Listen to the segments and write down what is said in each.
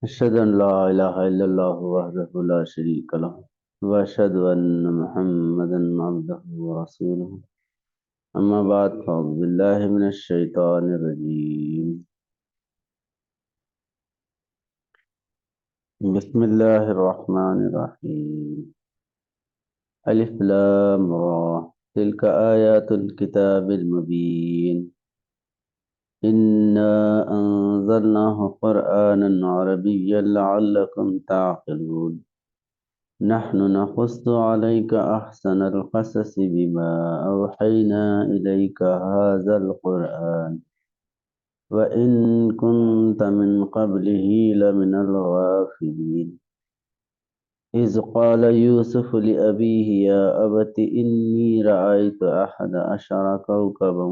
أشهد أن لا إله إلا الله وحده لا شريك له وأشهد أن محمدا عبده ورسوله أما بعد فأعوذ بالله من الشيطان الرجيم بسم الله الرحمن الرحيم ألف لام را تلك آيات الكتاب المبين إنا أنزلناه قرآنا عربيا لعلكم تعقلون نحن نقص عليك أحسن القصص بما أوحينا إليك هذا القرآن وإن كنت من قبله لمن الغافلين إذ قال يوسف لأبيه يا أبت إني رأيت 11 كوكبا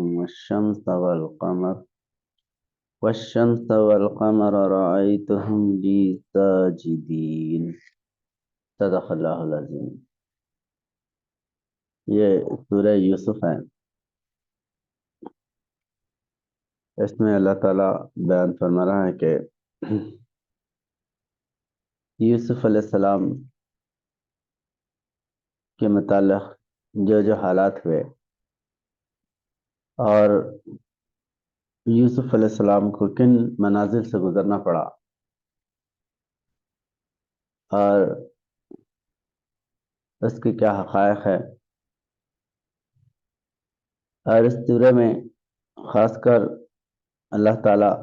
والشمس والقمر رأيتهم لي ساجدين صدق اللہ العظیم۔ یہ سورہ یوسف ہے، اس میں اللہ تعالیٰ بیان فرما رہا ہے کہ یوسف علیہ السلام کے متعلق جو حالات ہوئے اور یوسف علیہ السلام کو کن منازل سے گزرنا پڑا اور اس کے کیا حقائق ہے، اور اس سورہ میں خاص کر اللہ تعالیٰ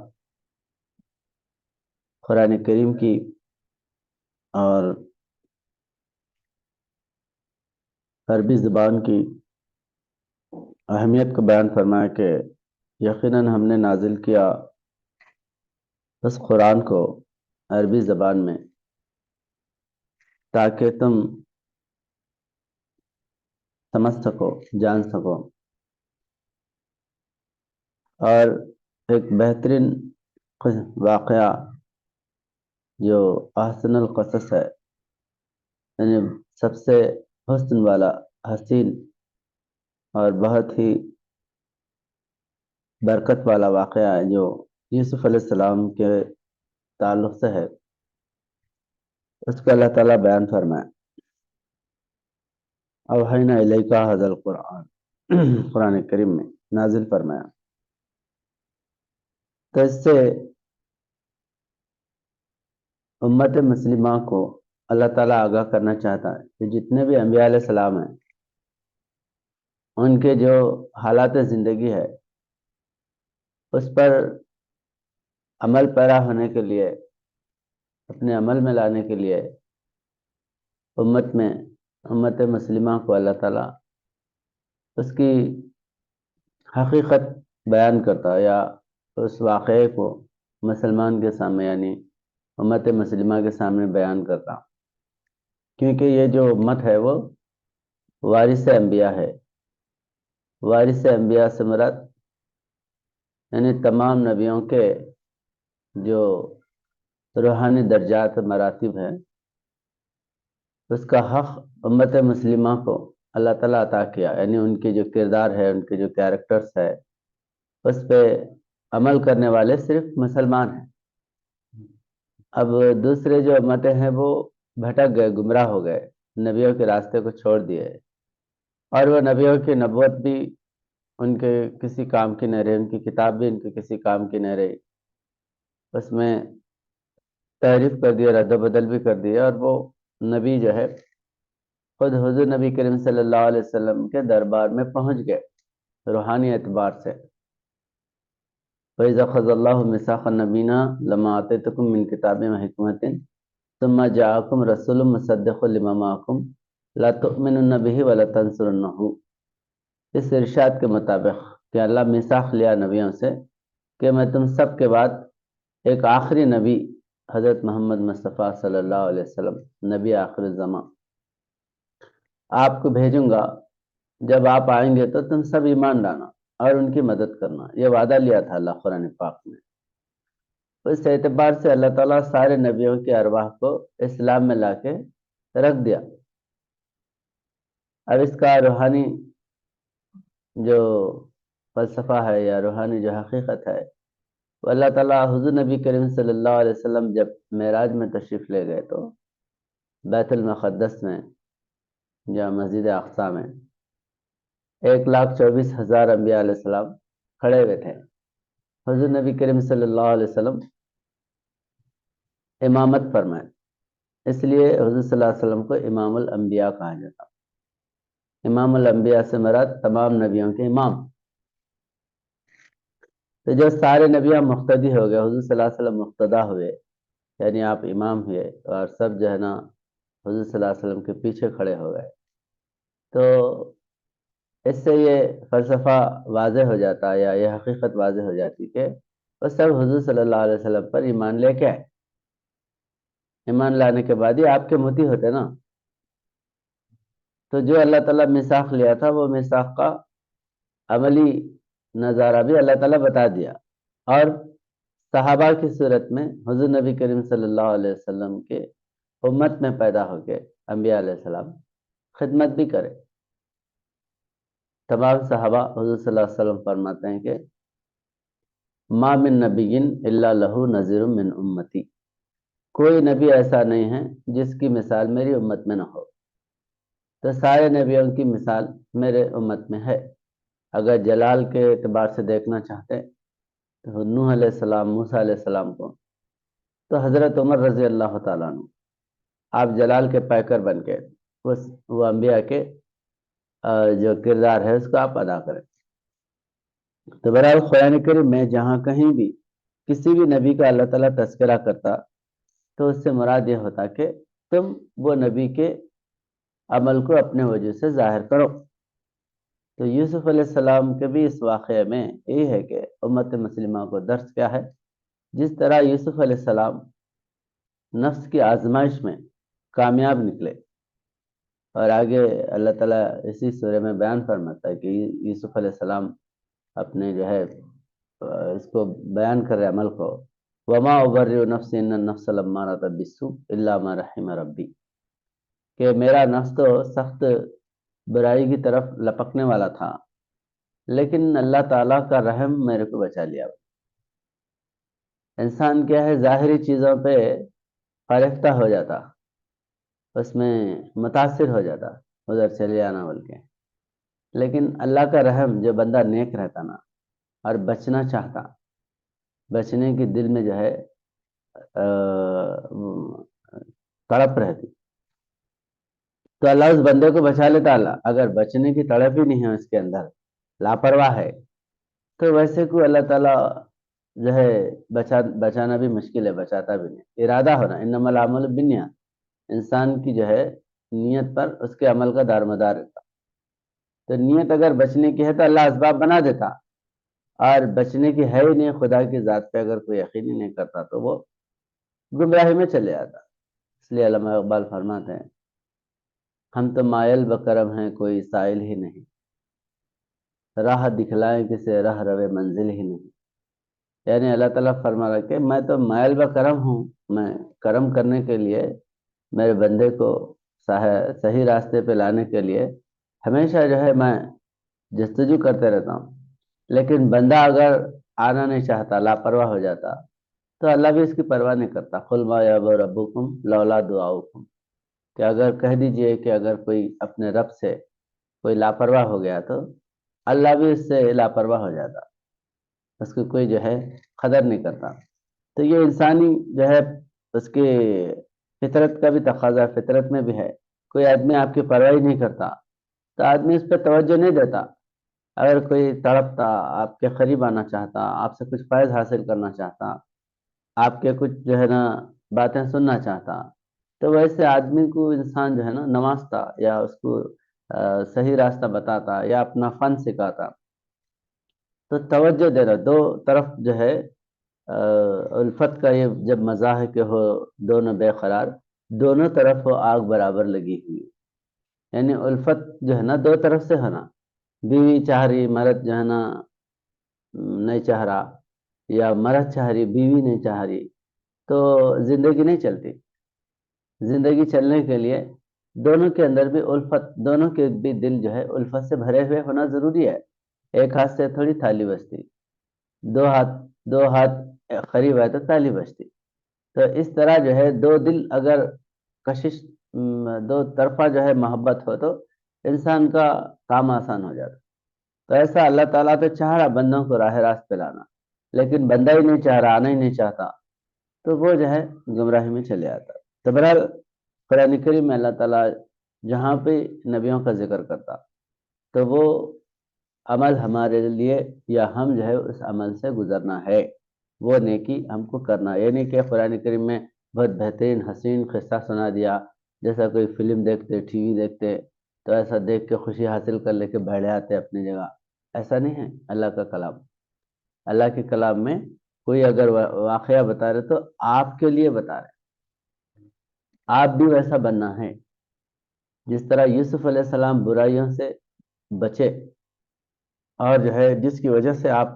قرآن کریم کی اور عربی زبان کی اہمیت کو بیان فرمایا کہ یقیناً ہم نے نازل کیا اس قرآن کو عربی زبان میں تاکہ تم سمجھ سکو، جان سکو، اور ایک بہترین واقعہ جو احسن القصص ہے، یعنی سب سے حسن والا، حسین اور بہت ہی برکت والا واقعہ ہے جو یوسف علیہ السلام کے تعلق سے ہے، اس کو اللہ تعالیٰ بیان فرمائے۔ اوحینا الیک ھذا القرآن، قرآن کریم میں نازل فرمایا۔ تو اس سے امت مسلمہ کو اللہ تعالیٰ آگاہ کرنا چاہتا ہے کہ جتنے بھی انبیاء علیہ السلام ہیں، ان کے جو حالات زندگی ہے اس پر عمل پیرا ہونے کے لیے، اپنے عمل میں لانے کے لیے امت مسلمہ کو اللہ تعالیٰ اس کی حقیقت بیان کرتا ہے، یا اس واقعے کو مسلمان کے سامنے، یعنی امت مسلمہ کے سامنے بیان کرتا، کیونکہ یہ جو امت ہے وہ وارث انبیاء ہے۔ وارث انبیاء سے مراد یعنی تمام نبیوں کے جو روحانی درجات مراتب ہیں، اس کا حق امت مسلمہ کو اللہ تعالیٰ عطا کیا، یعنی ان کے جو کردار ہے، ان کے جو کیریکٹرز ہے، اس پہ عمل کرنے والے صرف مسلمان ہیں۔ اب دوسرے جو امتیں ہیں وہ بھٹک گئے، گمراہ ہو گئے، نبیوں کے راستے کو چھوڑ دیے، اور وہ نبیوں کی نبوت بھی ان کے کسی کام کی نہ رہی، ان کی کتاب بھی ان کے کسی کام کی نہ رہی، اس میں تحریف کر دیا، رد و بدل بھی کر دیا، اور وہ نبی جو ہے خود حضور نبی کریم صلی اللہ علیہ وسلم کے دربار میں پہنچ گئے روحانی اعتبار سے۔ وَإِذَا أَخَذَ اللَّهُ مِيثَاقَ النَّبِيِّينَ لَمَا آتَيْتُكُم مِّن كِتَابٍ وَحِكْمَةٍ ثُمَّ جَاءَكُمْ رَسُولٌ مُّصَدِّقٌ لِّمَا مَعَكُمْ لَتُؤْمِنُنَّ بِهِ وَلَتَنصُرُنَّهُ، اس ارشاد کے مطابق کہ اللہ میثاق لیا نبیوں سے کہ میں تم سب کے بعد ایک آخری نبی حضرت محمد مصطفیٰ صلی اللہ علیہ وسلم، نبی آخر الزمان، آپ کو بھیجوں گا، جب آپ آئیں گے تو تم سب ایمان لانا اور ان کی مدد کرنا۔ یہ وعدہ لیا تھا اللہ قرآن پاک میں۔ اس اعتبار سے اللہ تعالیٰ سارے نبیوں کے ارواح کو اسلام میں لا کے رکھ دیا۔ اب اس کا روحانی جو فلسفہ ہے یا روحانی جو حقیقت ہے تو اللہ تعالیٰ حضور نبی کریم صلی اللہ علیہ وسلم جب معراج میں تشریف لے گئے تو بیت المقدس میں یا مسجد اقصی میں 1,24,000 انبیاء علیہ السلام کھڑے ہوئے تھے. حضور نبی کریم صلی اللہ علیہ وسلم امامت فرمائے، اس لیے حضور صلی اللہ علیہ وسلم کو امام الانبیاء کہا جاتا. امام الانبیاء سے مراد تمام نبیوں کے امام. تو جو سارے نبیاں مقتدی ہو گئے، حضور صلی اللہ علیہ وسلم مقتدا ہوئے، یعنی آپ امام ہوئے اور سب جو ہے نا حضور صلی اللہ علیہ وسلم کے پیچھے کھڑے ہو گئے. تو اس سے یہ فلسفہ واضح ہو جاتا یا یہ حقیقت واضح ہو جاتی کہ وہ سب حضور صلی اللہ علیہ وسلم پر ایمان لے کے آئے. ایمان لانے کے بعد ہی آپ کے متی ہوتے نا. تو جو اللہ تعالیٰ میثاق لیا تھا وہ میثاق کا عملی نظارہ بھی اللہ تعالیٰ بتا دیا، اور صحابہ کی صورت میں حضور نبی کریم صلی اللہ علیہ وسلم کے امت میں پیدا ہو کے انبیاء علیہ السلام خدمت بھی کرے. تمام صحابہ حضور صلی اللہ علیہ وسلم فرماتے ہیں کہ ما من نبی الا لہ نذیر من امتی، کوئی نبی ایسا نہیں ہے جس کی مثال میری امت میں نہ ہو. تو سارے نبیوں کی مثال میرے امت میں ہے. اگر جلال کے اعتبار سے دیکھنا چاہتے تو نوح علیہ السلام، موسیٰ علیہ السلام کو، تو حضرت عمر رضی اللہ تعالیٰ عنہ آپ جلال کے پیکر بن کے وہ انبیاء کے جو کردار ہے اس کو آپ ادا کریں. تو بہرحال قرآن کریم میں جہاں کہیں بھی کسی بھی نبی کا اللہ تعالیٰ تذکرہ کرتا تو اس سے مراد یہ ہوتا کہ تم وہ نبی کے عمل کو اپنے وجہ سے ظاہر کرو. تو یوسف علیہ السلام کے بھی اس واقعے میں یہی ہے کہ امت مسلمہ کو درس کیا ہے. جس طرح یوسف علیہ السلام نفس کی آزمائش میں کامیاب نکلے، اور آگے اللہ تعالیٰ اسی سورہ میں بیان فرماتا ہے کہ یوسف علیہ السلام اپنے جو ہے اس کو بیان کر رہے عمل کو، وما ابرئ نفسی ان النفس لامارۃ بالسوء الا ما رحم ربی، کہ میرا نفس تو سخت برائی کی طرف لپکنے والا تھا لیکن اللہ تعالیٰ کا رحم میرے کو بچا لیا. انسان کیا ہے ظاہری چیزوں پہ فارفتہ ہو جاتا، اس میں متاثر ہو جاتا، ادھر چلے آنا بول کے. لیکن اللہ کا رحم، جو بندہ نیک رہتا نا اور بچنا چاہتا، بچنے کی دل میں جو ہے تڑپ رہتی، تو اللہ اس بندے کو بچا لیتا. اللہ اگر بچنے کی تڑپ ہی نہیں ہے اس کے اندر، لاپرواہ ہے، تو ویسے کو اللہ تعالیٰ جو ہے بچانا بھی مشکل ہے، بچاتا بھی نہیں. ارادہ ہونا، انما الاعمال بالنیات، انسان کی جو ہے نیت پر اس کے عمل کا دارمدار رہتا. تو نیت اگر بچنے کی ہے تو اللہ اسباب بنا دیتا، اور بچنے کی ہے ہی نہیں، خدا کی ذات پہ اگر کوئی یقین ہی نہیں کرتا تو وہ گمراہی میں چلے جاتا. اس لیے علامہ اقبال فرماتے ہیں ہم تو مائل بکرم ہیں کوئی سائل ہی نہیں، راہ دکھلائیں کسے رہ روے منزل ہی نہیں. یعنی اللہ تعالیٰ فرما رہا کہ میں تو مائل بکرم ہوں، میں کرم کرنے کے لیے میرے بندے کو صحیح راستے پہ لانے کے لیے ہمیشہ جو ہے میں جستجو کرتے رہتا ہوں. لیکن بندہ اگر آنا نہیں چاہتا، لاپرواہ ہو جاتا، تو اللہ بھی اس کی پرواہ نہیں کرتا. قل ما یعبأ ربکم لولا دعاؤکم، کہ اگر کہہ دیجئے کہ اگر کوئی اپنے رب سے کوئی لاپرواہ ہو گیا تو اللہ بھی اس سے لاپرواہ ہو جاتا، اس کو کوئی جو ہے قدر نہیں کرتا. تو یہ انسانی جو ہے اس کی فطرت کا بھی تقاضا، فطرت میں بھی ہے. کوئی آدمی آپ کی پرواہ نہیں کرتا تو آدمی اس پہ توجہ نہیں دیتا. اگر کوئی تڑپتا، آپ کے قریب آنا چاہتا، آپ سے کچھ فیض حاصل کرنا چاہتا، آپ کے کچھ جو ہے نا باتیں سننا چاہتا، تو ویسے آدمی کو انسان جو ہے نا نوازتا یا اس کو صحیح راستہ بتاتا یا اپنا فن سکھاتا. تو توجہ دینا، دو طرف جو ہے الفت کا یہ جب مزاح ہے کہ ہو دونوں بے قرار، دونوں طرف ہو آگ برابر لگی ہوئی. یعنی الفت جو ہے نا دو طرف سے ہونا، بیوی چاہ رہی، مرد جو ہے نا نہیں چاہ رہا، یا مرد چاہ رہی بیوی نہیں چاہ رہی، تو زندگی نہیں چلتی. زندگی چلنے کے لیے دونوں کے اندر بھی الفت، دونوں کے بھی دل جو ہے الفت سے بھرے ہوئے ہونا ضروری ہے. ایک ہاتھ سے تھوڑی تھالی بجتی، دو ہاتھ قریب آئے تو تالی بجتی. تو اس طرح جو ہے دو دل اگر کشش دو طرفہ جو ہے محبت ہو تو انسان کا کام آسان ہو جاتا. تو ایسا اللہ تعالیٰ تو چاہ رہا بندوں کو راہ راست پہ لانا، لیکن بندہ ہی نہیں چاہ رہا، آنا ہی نہیں چاہتا، تو وہ جو ہے گمراہی میں چلے آتا. تو بہرحال قرآن کریم میں اللہ تعالیٰ جہاں پہ نبیوں کا ذکر کرتا تو وہ عمل ہمارے لیے یا ہم جو ہے اس عمل سے گزرنا ہے، وہ نیکی ہم کو کرنا ہے. یہ نہیں کہ قرآن کریم میں بہت بہترین حسین قصہ سنا دیا، جیسا کوئی فلم دیکھتے ٹی وی دیکھتے تو ایسا دیکھ کے خوشی حاصل کر لے کے بیٹھ جاتے اپنی جگہ. ایسا نہیں ہے اللہ کا کلام. اللہ کے کلام میں کوئی اگر واقعہ بتا رہے تو آپ کے لیے بتا رہے، آپ بھی ویسا بننا ہے. جس طرح یوسف علیہ السلام برائیوں سے بچے اور جو ہے جس کی وجہ سے آپ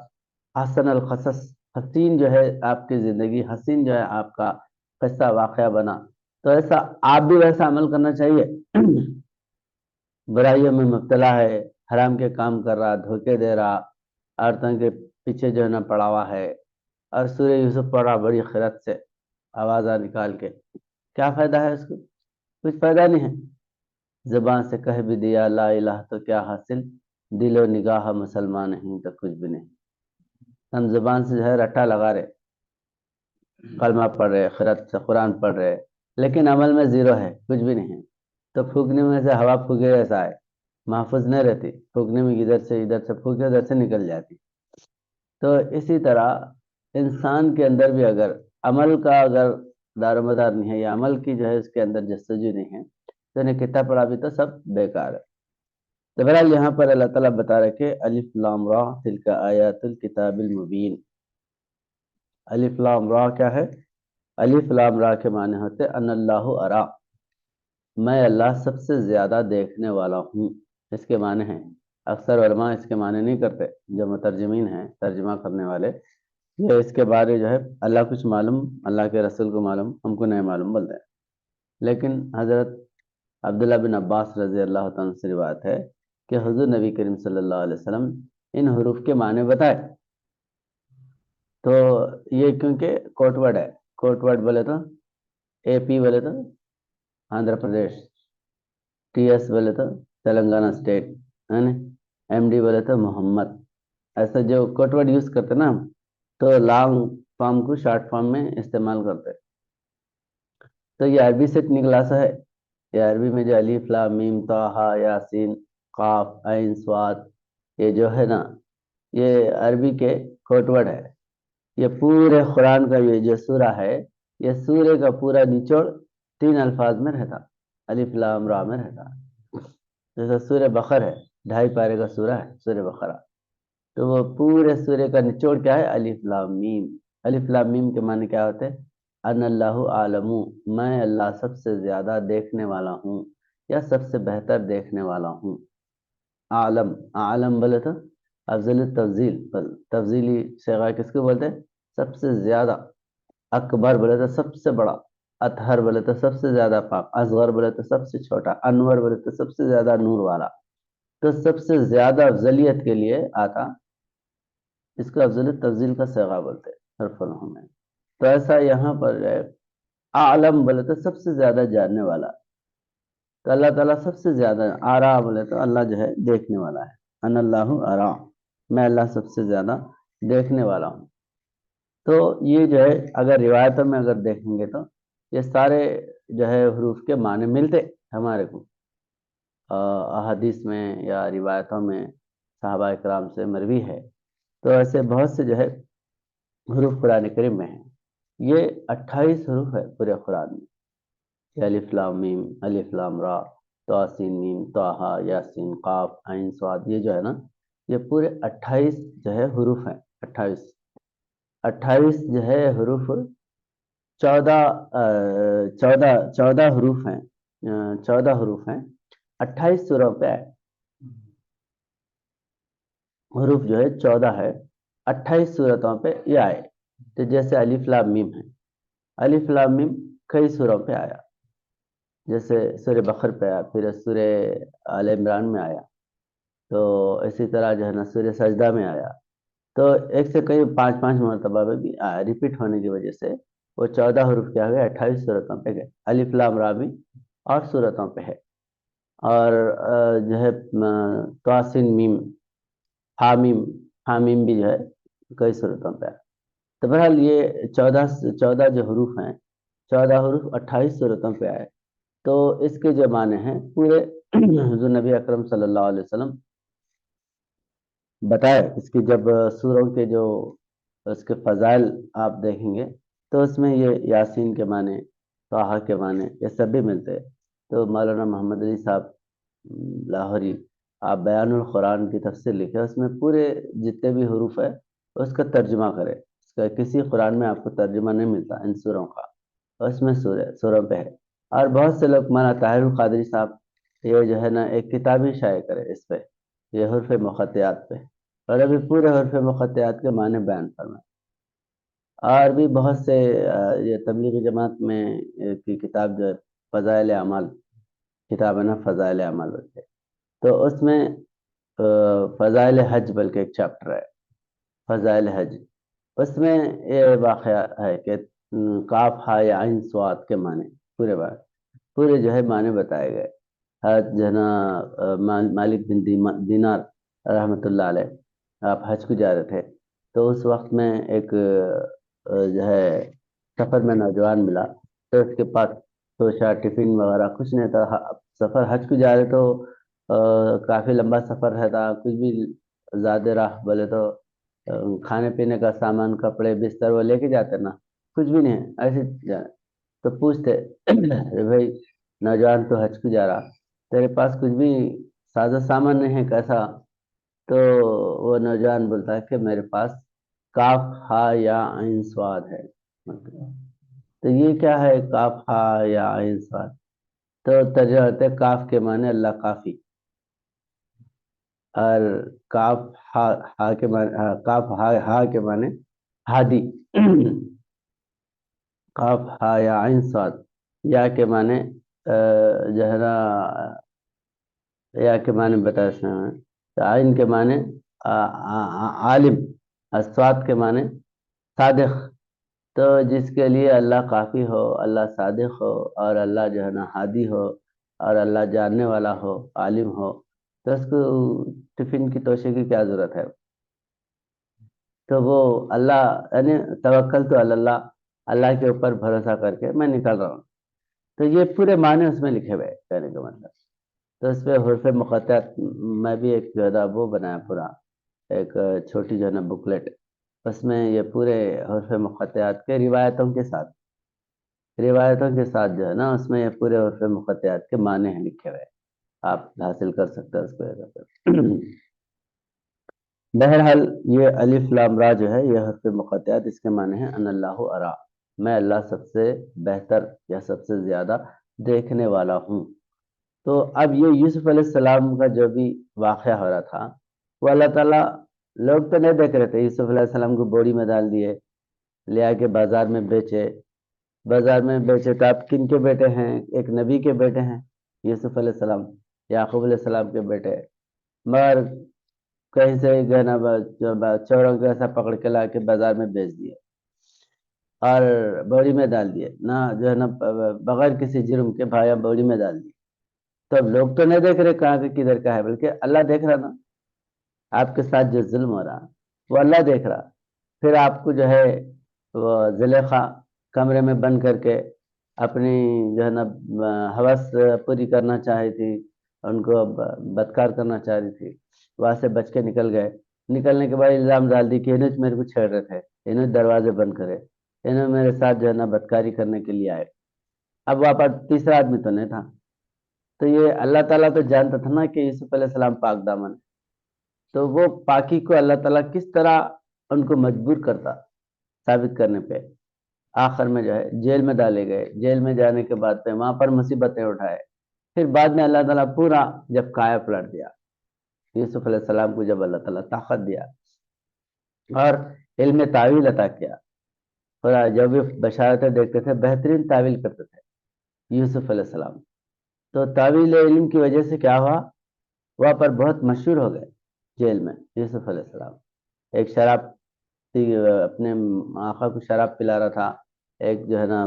حسن القصص، حسین جو ہے آپ کی زندگی، حسین جو ہے آپ کا قصہ واقعہ بنا، تو ایسا آپ بھی ویسا عمل کرنا چاہیے. برائیوں میں مبتلا ہے، حرام کے کام کر رہا، دھوکے دے رہا، عورتوں کے پیچھے جو ہے نا پڑا ہوا ہے، اور سورہ یوسف پڑھ رہا بڑی خیرت سے آواز نکال کے، کیا فائدہ ہے اس کو؟ کچھ فائدہ نہیں ہے. زبان سے کہہ بھی دیا لا الہ تو کیا حاصل، دل و نگاہ مسلمان نہیں تو کچھ بھی نہیں. ہم زبان سے جو ہے رٹا لگا رہے، کلمہ پڑھ رہے، خیرت سے قرآن پڑھ رہے، لیکن عمل میں زیرو ہے، کچھ بھی نہیں ہے. تو پھونکنے میں سے ہوا پھونکے ایسا ہے، محفوظ نہیں رہتی. پھونکنے میں ادھر سے پھونکے ادھر سے نکل جاتی. تو اسی طرح انسان کے اندر بھی اگر عمل کا اگر دار و مدار نہیں ہے یا عمل کی جو ہے اس کے اندر جستجو نہیں ہے تو انہیں کتاب پڑھا بھی تو سب بیکار ہے. تو بہرحال یہاں پر اللہ تعالیٰ بتا رہے کہ الف لام را تلک آیات الکتاب المبین. الف لام را کیا ہے؟ الف لام را کے معنی ہوتے ان اللہ ارا، میں اللہ سب سے زیادہ دیکھنے والا ہوں. اس کے معنی ہیں اکثر علماء اس کے معنی نہیں کرتے، جو مترجمین ہیں ترجمہ کرنے والے، یہ اس کے بارے جو ہے اللہ کچھ معلوم، اللہ کے رسول کو معلوم، ہم کو نہیں معلوم بولتے ہیں. لیکن حضرت عبداللہ بن عباس رضی اللہ تعالیٰ سے روایت ہے کہ حضور نبی کریم صلی اللہ علیہ وسلم ان حروف کے معنی بتائے. تو یہ کیونکہ کوٹ ورڈ ہے، کوٹ ورڈ بولے تو اے پی بولے تو آندھرا پردیش، ٹی ایس بولے تو تلنگانہ اسٹیٹ ہے نا، ایم ڈی بولے تو محمد. ایسا جو کوٹ ورڈ یوز کرتے نا ہم، تو لانگ فارم کو شارٹ فارم میں استعمال کرتے. تو یہ عربی سے نکلا سا ہے. یہ عربی میں جو الف لام میم طہ یاسین قاف عین صاد، یہ جو ہے نا یہ عربی کے کوٹ ورڈ ہے. یہ پورے قرآن کا یہ جو سورہ ہے، یہ سورے کا پورا نچوڑ 3 الفاظ میں رہتا، الف لام را میں رہتا. جیسا سورہ بقر ہے، 2.5 پارے کا سورہ ہے سورہ بقرہ، تو وہ پورے سورے کا نچوڑ کیا ہے؟ الف لام میم. الف لام میم کے معنی کیا ہوتے ہیں؟ ان اللہ عالم، میں اللہ سب سے زیادہ دیکھنے والا ہوں یا سب سے بہتر دیکھنے والا ہوں. عالم، عالم بولے تو افضل التفضیل، تفضیلی صیغہ کس کو بولتے ہیں؟ سب سے زیادہ. اکبر بولے تو سب سے بڑا، اطہر بولے تو سب سے زیادہ پاک، اصغر بولے تو سب سے چھوٹا، انور بولے تو سب سے زیادہ نور والا. تو سب سے زیادہ افضلیت کے لیے آتا، اس کو افضل التفضیل کا صیغہ بولتے ہیں حرف النحو میں. تو ایسا یہاں پر جو ہے عالم بولے تو سب سے زیادہ جاننے والا. تو اللہ تعالیٰ سب سے زیادہ آرا بولے تو اللہ جو ہے دیکھنے والا ہے. ان اللہ آرا، میں اللہ سب سے زیادہ دیکھنے والا ہوں. تو یہ جو ہے اگر روایتوں میں اگر دیکھیں گے تو یہ سارے جو ہے حروف کے معنی ملتے ہمارے کو احادیث میں یا روایتوں میں صحابہ کرام سے مروی ہے. تو ایسے بہت سے جو ہے حروف قرآن کریم میں ہیں. یہ 28 حروف ہے پورے قرآن میں. الف لام میم، الف لام را، طاسین میم طہ یاسین قاف عین صاد، یہ جو ہے نا یہ پورے 28 جو ہے حروف ہیں. 28 جو ہے حروف، 14 حروف ہیں، 14 حروف ہیں، 28 سوروں پہ آئے. حروف جو ہے 14 ہے، 28 صورتوں پہ یہ آئے. تو جیسے الف لام میم ہے، الف لام میم کئی سوروں پہ آیا، جیسے سورہ بقر پہ آیا، پھر سورہ آل عمران میں آیا، تو اسی طرح جو ہے نا سورہ سجدہ میں آیا، تو ایک سے کئی 5 مرتبہ میں بھی ریپیٹ ہونے کی وجہ سے وہ 14 حروف کیا گئے 28 صورتوں پہ گئے. الف لام را بھی اور صورتوں پہ ہے. اور جو ہے تواسین میم حامیم حامیم بھی جو ہے کئی صورتوں پہ ہے. تو بہرحال یہ 14 جو حروف ہیں 14 حروف 28 صورتوں پہ آئے. تو اس کے جو معنی ہیں پورے حضور نبی اکرم صلی اللہ علیہ وسلم بتائے. اس کی جب سوروں کے جو اس کے فضائل آپ دیکھیں گے تو اس میں یہ یاسین کے معنی طٰہٰ کے معنی یہ سب بھی ملتے ہیں. تو مولانا محمد علی صاحب لاہوری آپ بیان القرآن کی تفسیر لکھے, اس میں پورے جتنے بھی حروف ہے اس کا ترجمہ کرے. اس کا کسی قرآن میں آپ کو ترجمہ نہیں ملتا ان سوروں کا, اس میں سوروں پہ ہے. اور بہت سے لوگ مولانا طاہر القادری صاحب یہ جو ہے نا ایک کتاب ہی شائع کرے اس پہ, یہ حروف مقطعات پہ, اور ابھی پورے حروف مقطعات کے معنی بیان فرمائے. اور بھی بہت سے یہ تبلیغی جماعت میں کی کتاب جو ہے فضائل اعمال کتاب ہے نا, فضائل اعمال بلکہ, تو اس میں فضائل حج بلکہ ایک چیپٹر ہے فضائل حج. اس میں یہ واقعہ ہے کہ کاف ہا یا عین صاد کے معنی پورے جو ہے معنی بتائے گئے. حج جو ہے نا مالک بن دینار رحمۃ اللہ علیہ آپ حج کو جا رہے تھے, تو اس وقت میں ایک جو ہے سفر میں نوجوان ملا. تو اس کے پاس توشا ٹفن وغیرہ کچھ نہیں تھا. سفر حج کو جا رہے تو کافی لمبا سفر رہتا, کچھ بھی زیادہ راہ بولے تو کھانے پینے کا سامان کپڑے بستر وہ لے کے جاتے نا, کچھ بھی نہیں ایسے جانا. تو پوچھتے بھائی نوجوان تو حج کو جا رہا, تیرے پاس کچھ بھی سازہ سامان نہیں ہے کیسا؟ تو وہ نوجوان بولتا ہے کہ میرے پاس کاف ہا یا عین صاد ہے. تو یہ کیا ہے کاف ہا یا عین صاد؟ تو ترجمہ ہوتا ہے کاف کے معنی اللہ کافی, اور کاف ہا کے معنی کاف ہا کے معنی ہادی کاف ہا یا عین صاد, یا کے معنی جو ہے نا یا کے معنی بتا سکتے ہیں. عین کے معنی عالم, صاد کے معنی صادق. تو جس کے لیے اللہ کافی ہو, اللہ صادق ہو, اور اللہ جو ہے نا ہادی ہو, اور اللہ جاننے والا ہو, عالم ہو, تو اس کو ٹفن کی توشے کی کیا ضرورت ہے؟ تو وہ اللہ یعنی توکل تو اللہ, اللہ کے اوپر بھروسہ کر کے میں نکل رہا ہوں. تو یہ پورے معنی اس میں لکھے ہوئے کہنے کا مطلب. تو اس پہ حروف مقطعات میں بھی ایک جو ہے نا وہ بنایا پورا ایک چھوٹی جو ہے نا بکلیٹ, اس میں یہ پورے حروف مقطعات کے روایتوں کے ساتھ جو ہے نا اس میں یہ پورے حروف مقطعات کے معنی ہیں لکھے ہوئے, آپ حاصل کر سکتے ہیں اس کو. بہرحال یہ الف لام را جو ہے یہ حرف مقطعات, اس کے معنی ہیں ان اللہ ارا, میں اللہ سب سے بہتر یا سب سے زیادہ دیکھنے والا ہوں. تو اب یہ یوسف علیہ السلام کا جو بھی واقعہ ہو رہا تھا وہ اللہ تعالیٰ, لوگ تو نہیں دیکھ رہے تھے. یوسف علیہ السلام کو بوری میں ڈال دیے, لے آ کے بازار میں بیچے تو آپ کن کے بیٹے ہیں؟ ایک نبی کے بیٹے ہیں یوسف علیہ السلام, یعقوب علیہ السلام کے بیٹے, مگر کہیں سے گہنا چوروں کو ایسا پکڑ کے لا کے بازار میں بیچ دیے اور بوری میں ڈال دیے نا, جو ہے نا بغیر کسی جرم کے بھایا بوری میں ڈال دیے. تو اب لوگ تو نہیں دیکھ رہے کہاں کے کدھر کا ہے, بلکہ اللہ دیکھ رہا نا. آپ کے ساتھ جو ظلم ہو رہا وہ اللہ دیکھ رہا. پھر آپ کو جو ہے وہ زلیخا کمرے میں بند کر کے اپنی جو ہے نا ہوس پوری کرنا چاہی تھی, ان کو بدکار کرنا چاہ رہی تھی, وہاں سے بچ کے نکل گئے. نکلنے کے بعد الزام ڈال دی کہ انہیں میرے کو چھیڑ رہے تھے, انہیں دروازے بند کرے, انہیں میرے ساتھ جو ہے نا بدکاری کرنے کے لیے آئے. اب واپس تیسرا آدمی تو نہیں تھا. تو یہ اللہ تعالیٰ تو جانتا تھا نا کہ یوسف علیہ السلام پاک دامن, تو وہ پاکی کو اللہ تعالیٰ کس طرح ان کو مجبور کرتا ثابت کرنے پہ. آخر میں جو ہے جیل میں ڈالے گئے. جیل میں جانے کے بعد پہ وہاں پر مصیبتیں اٹھائے. پھر بعد میں اللہ تعالیٰ پورا جب کایا پلٹ دیا یوسف علیہ السلام کو, جب اللہ تعالیٰ طاقت دیا اور علم تعویل عطا کیا, اور جب بھی بشارتیں دیکھتے تھے بہترین تعویل کرتے تھے یوسف علیہ السلام. تو تعویل علم کی وجہ سے کیا ہوا, وہاں پر بہت مشہور ہو گئے جیل میں یوسف علیہ السلام. ایک شراب اپنے آقا کو شراب پلا رہا تھا، ایک جو ہے نا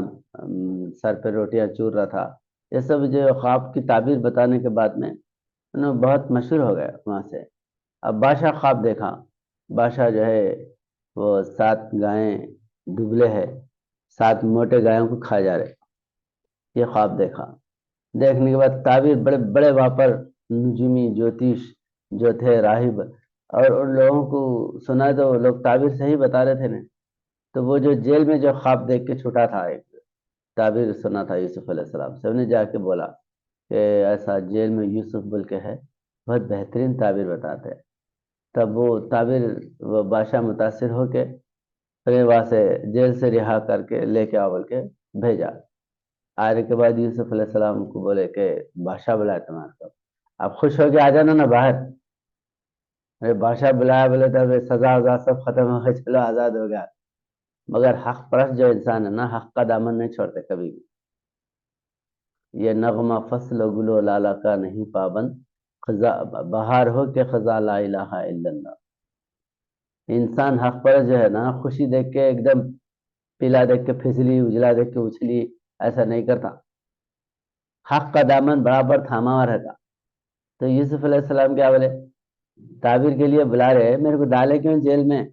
سر پہ روٹیاں چور رہا تھا. یہ سب جو خواب کی تعبیر بتانے کے بعد میں بہت مشہور ہو گیا وہاں سے. اب بادشاہ خواب دیکھا، بادشاہ جو ہے وہ 7 گائیں دبلے ہے، 7 موٹے گایوں کو کھا جا رہے. یہ خواب دیکھا. دیکھنے کے بعد تعبیر بڑے بڑے وہاں پر نجومی جوتیش جو تھے راہب، اور ان لوگوں کو سنا تو لوگ تعبیر صحیح بتا رہے تھے نا. تو وہ جو جیل میں جو خواب دیکھ کے چھوٹا تھا، ایک تعبیر سنا تھا یوسف علیہ السلام سے، انہیں جا کے بولا کہ ایسا جیل میں یوسف بول کے ہے، بہت بہترین تعبیر بتاتے ہیں. تب وہ تعبیر وہ بادشاہ متاثر ہو کے پھر وہاں سے جیل سے رہا کر کے لے کے آ بول کے بھیجا. آنے کے بعد یوسف علیہ السلام کو بولے کہ بادشاہ بلایا تمہارے کو، اب خوش ہو کے آ جانا نا باہر. ارے بادشاہ بلایا، بولے تو سزا وزا سب ختم ہو گیا، چلو آزاد ہو گیا. مگر حق پرست جو انسان ہے نا، حق کا دامن نہیں چھوڑتے کبھی بھی. یہ نغمہ فصل و گل و لالا کا نہیں پابند، خزاں بہار ہو کہ خزاں لا الہ الا اللہ. انسان حق پر جو ہے نا خوشی دیکھ کے ایک دم پیلا دیکھ کے پھسلی، اجلا دیکھ کے اچھلی، ایسا نہیں کرتا. حق کا دامن برابر تھاما ہوا رہتا. تو یوسف علیہ السلام کیا بولے، تعبیر کے لیے بلا رہے، میرے کو ڈالے کیوں جیل میں؟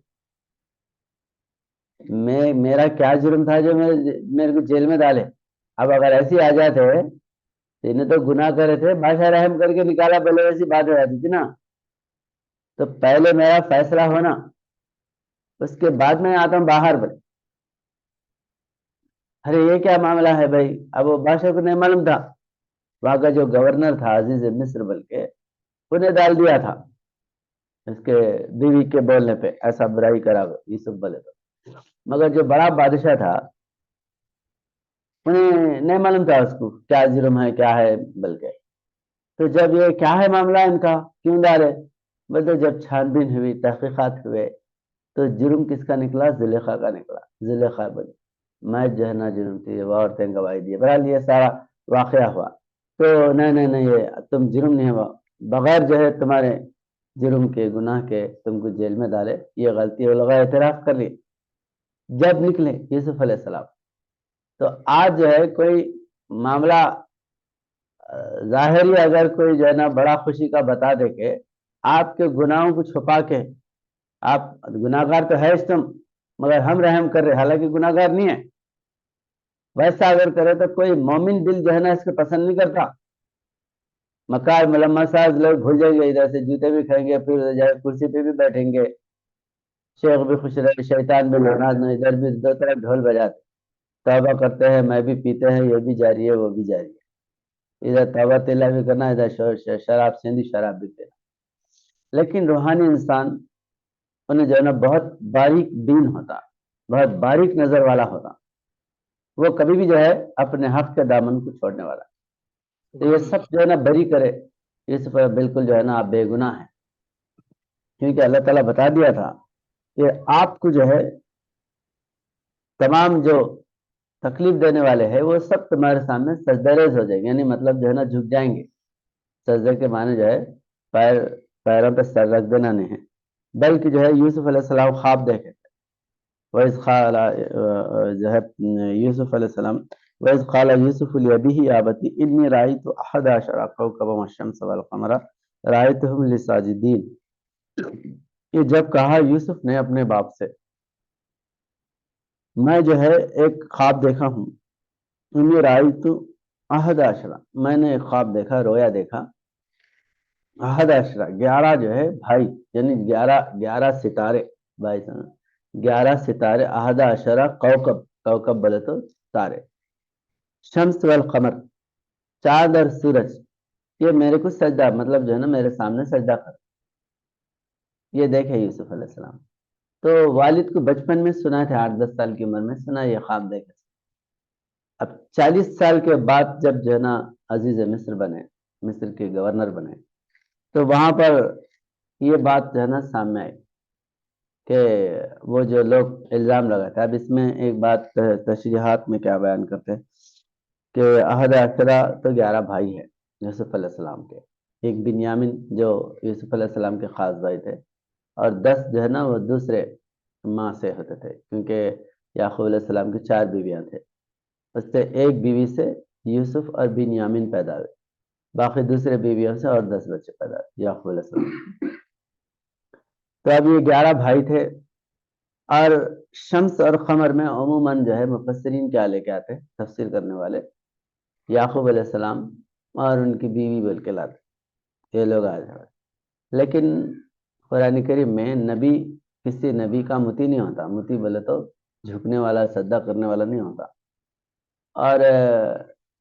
میرا کیا جرم تھا جو میرے کو جیل میں ڈالے؟ اب اگر ایسی آ جاتے تو انہیں تو گناہ کرے تھے، بادشاہ رحم کر کے نکالا، بولے ایسی بات ہو جاتی تھی نا. تو پہلے میرا فیصلہ ہونا، اس کے بعد میں آتا ہوں باہر. بولے ارے یہ کیا معاملہ ہے بھائی؟ اب وہ بادشاہ کو نہیں معلوم تھا، وہاں کا جو گورنر تھا عزیز مصر بلکہ، انہیں ڈال دیا تھا اس کے بیوی کے بولنے پہ، ایسا برائی کرا یوسف بولے تو. مگر جو بڑا بادشاہ تھا انہیں نہیں معلوم تھا اس کو کیا جرم ہے کیا ہے بلکہ. تو جب یہ کیا ہے معاملہ ان کا کیوں ڈالے، بولتے جب چھان بین ہوئی، تحقیقات ہوئے، تو جرم کس کا نکلا؟ زلیخا کا نکلا. زلیخا بولی میں جو ہے نا جرم تھی، وہ عورتیں گواہی دی. بہرحال یہ سارا واقعہ ہوا. تو نہیں یہ تم جرم نہیں ہوا، بغیر جو ہے تمہارے جرم کے گناہ کے تم کو جیل میں ڈالے، یہ غلطی لوگ اعتراف کر لی. جب نکلے یوسف علیہ السلام، تو آج جو ہے کوئی معاملہ ظاہری اگر کوئی جو ہے نا بڑا خوشی کا بتا دے کہ آپ کے گناہوں کو چھپا کے، آپ گناہگار تو ہے اس تم، مگر ہم رحم کر رہے، حالانکہ گناہگار نہیں ہے، ویسا اگر کرے تو کوئی مومن دل جو ہے نا اس کو پسند نہیں کرتا. مکار ملما ساز لوگ بھول جائیں گے، ادھر سے جوتے بھی کھائیں گے، پھر کرسی پہ بھی بیٹھیں گے، شیخ بھی خوش رہے، شیطان بھی لعنت میں، ادھر بھی دو طرف ڈھول بجاتے، توبہ کرتے ہیں میں بھی پیتے ہیں، یہ بھی جاری ہے وہ بھی جاری ہے، ادھر توبہ تیلا بھی کرنا، ادھر شراب سیندی شراب بھی پینا. لیکن روحانی انسان انہیں جو ہے نا بہت باریک بین ہوتا، بہت باریک نظر والا ہوتا، وہ کبھی بھی جو ہے اپنے حق کے دامن کو چھوڑنے والا. تو یہ سب جو ہے نا بری کرے، اس پر بالکل جو ہے نا آپ بے گناہ ہیں، کیونکہ اللہ تعالیٰ بتا دیا تھا کہ آپ کو جو ہے تمام جو تکلیف دینے والے ہیں وہ سب تمہارے سامنے سجدہ ریز ہو جائیں گے، یعنی مطلب جو ہے نا جھک جائیں گے. سجدے کے معنی جو ہے پیروں پہ سر رکھ دینا نہیں ہے، بلکہ جو ہے یوسف علیہ السلام خواب دیکھے تھے. وَإِذْ قَالَ جو ہے یوسف علیہ السلام، وَإِذْ قَالَ يُوسُفُ لِأَبِيهِ يَا أَبَتِ إِنِّي رَأَيْتُ أَحَدَ عَشَرَ كَوْكَبًا وَالشَّمْسَ وَالْقَمَرَ رَأَيْتُهُمْ لِي سَاجِدِينَ. کہ جب کہا یوسف نے اپنے باپ سے، میں جو ہے ایک خواب دیکھا ہوں، انی رأیت احد عشرہ، میں نے ایک خواب دیکھا، رویا دیکھا، احد عشرہ 11 جو ہے بھائی، یعنی 11 ستارے بھائی، 11 ستارے، احد عشرہ کوکب، کوکب بولے تو تارے، شمس والقمر، چاند اور سورج، یہ میرے کو سجدہ مطلب جو ہے نا میرے سامنے سجدہ کر. یہ دیکھے یوسف علیہ السلام. تو والد کو بچپن میں سنا تھا، 8-10 سال کی عمر میں سنا یہ خواب دیکھے. اب 40 سال کے بعد جب جو ہے نا عزیز مصر بنے، مصر کے گورنر بنے، تو وہاں پر یہ بات جو ہے نا سامنے آئی کہ وہ جو لوگ الزام لگاتے. اب اس میں ایک بات تشریحات میں کیا بیان کرتے کہ احد عشرہ تو 11 بھائی ہیں یوسف علیہ السلام کے، ایک بنیامین جو یوسف علیہ السلام کے خاص بھائی تھے، اور 10 جو ہے نا وہ دوسرے ماں سے ہوتے تھے، کیونکہ یعقوب علیہ السلام کی 4 بیویاں تھے، اس سے ایک بیوی سے یوسف اور بنیامین پیدا ہوئے، باقی دوسرے بیویوں سے اور 10 بچے پیدا ہوئے یعقوب علیہ السلام۔ تو اب یہ 11 بھائی تھے، اور شمس اور قمر میں عموماً جو ہے مفسرین کیا لے کے آتے ہیں، تفسیر کرنے والے یعقوب علیہ السلام اور ان کی بیوی بول کے لاتے، یہ لوگ آ جائے، لیکن قرآن کریم میں نبی کسی نبی کا متی نہیں ہوتا، متی بولے تو جھکنے والا سجدہ کرنے والا نہیں ہوتا، اور